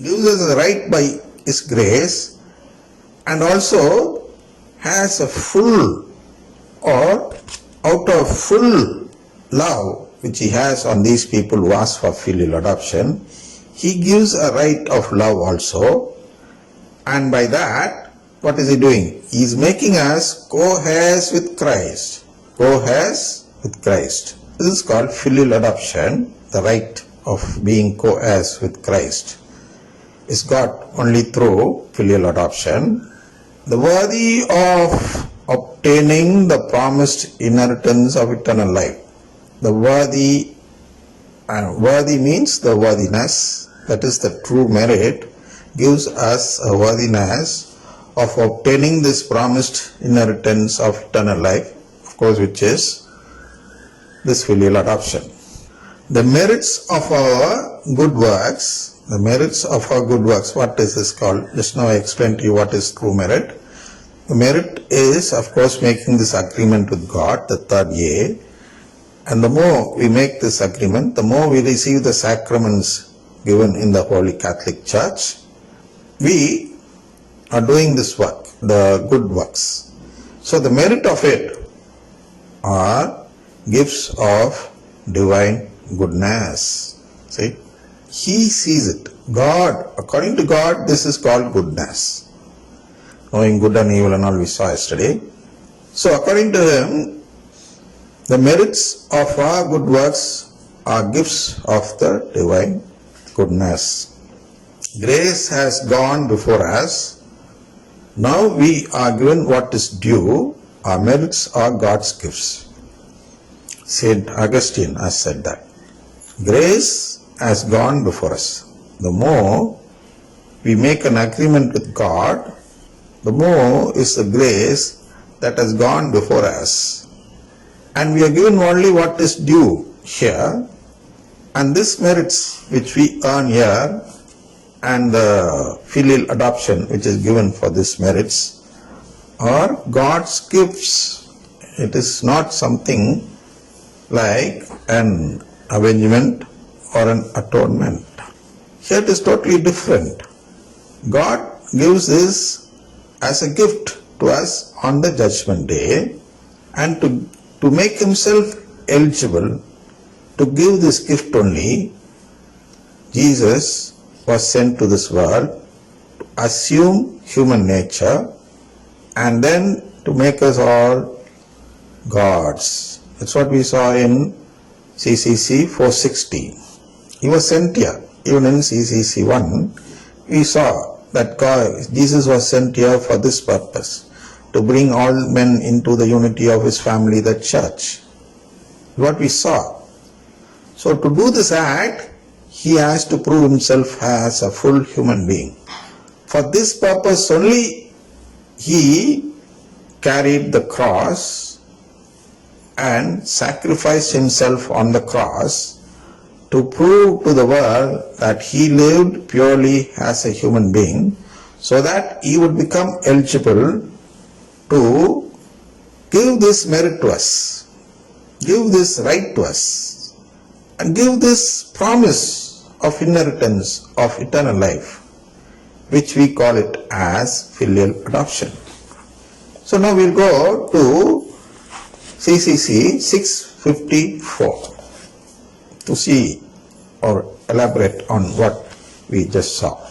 gives us a right by His grace, and also has a full, or out of full love which He has on these people who ask for filial adoption, He gives a right of love also, and by that, what is He doing? He is making us co-heirs with Christ. Co-heirs with Christ. This is called filial adoption. The right of being co-heirs with Christ is got only through filial adoption. The worthy of obtaining the promised inheritance of eternal life. The worthy means the worthiness, that is the true merit, gives us a worthiness of obtaining this promised inheritance of eternal life, of course, which is this filial adoption. The merits of our good works, what is this called? Just now I explained to you what is true merit. The merit is, of course, making this agreement with God, the third A. And the more we make this agreement, the more we receive the sacraments given in the Holy Catholic Church. We are doing this work, the good works. So the merit of it are gifts of divine goodness. See? He sees it. God, according to God, this is called goodness. Knowing good and evil and all we saw yesterday. So according to Him, the merits of our good works are gifts of the divine goodness. Grace has gone before us. Now we are given what is due. Our merits are God's gifts. Saint Augustine has said that. Grace has gone before us. The more we make an agreement with God, the more is the grace that has gone before us. And we are given only what is due here. And this merits which we earn here, and the filial adoption which is given for these merits, are God's gifts. It is not something like an avengement or an atonement. Here it is totally different. God gives this as a gift to us on the judgment day, and to make Himself eligible to give this gift only, Jesus was sent to this world to assume human nature and then to make us all gods. That's what we saw in CCC 460. He was sent here. Even in CCC 1, we saw that Jesus was sent here for this purpose, to bring all men into the unity of His family, the church. What we saw. So to do this act, He has to prove Himself as a full human being. For this purpose only, He carried the cross and sacrificed Himself on the cross to prove to the world that He lived purely as a human being, so that He would become eligible to give this merit to us, give this right to us, and give this promise of inheritance of eternal life, which we call it as filial adoption. So now we'll go to CCC 654 to see or elaborate on what we just saw.